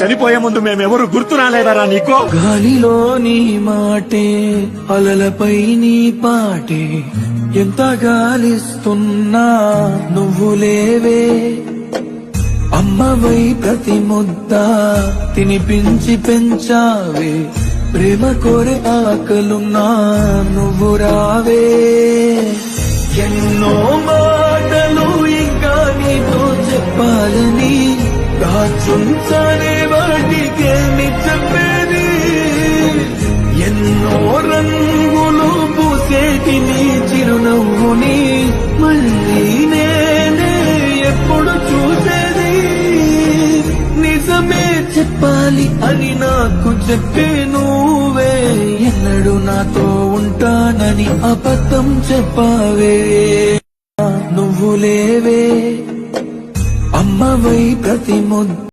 చనిపోయే ముందు మేమెవరు గుర్తు రాలేదరా నీకో? గాలిలో నీ మాటే, అలలపై నీ పాటే, ఎంత గాలిస్తున్నా నువ్వు లేవే. అమ్మవై ప్రతి ముద్ద తినిపించి పెంచావే, ప్రేమ కోరే ఆకలున్నా నువ్వు రావే. ఎన్నో మాటలు ఇంకా నీతో చెప్పాలని దాచుంచానే, వాటికేమి చెప్పేది. ఎన్నో రంగులు పూసేటి నీ చిరునవ్వుని మళ్ళీ నేనే ఎప్పుడు చూసేది. నిజమే చెప్పాలి అని నాకు చెప్పే నువ్వే, ఎన్నడూ నాతో ఉంటానని అబద్ధం చెప్పావే. నువ్వు లేవే, అమ్మవై ప్రతి ముద్ద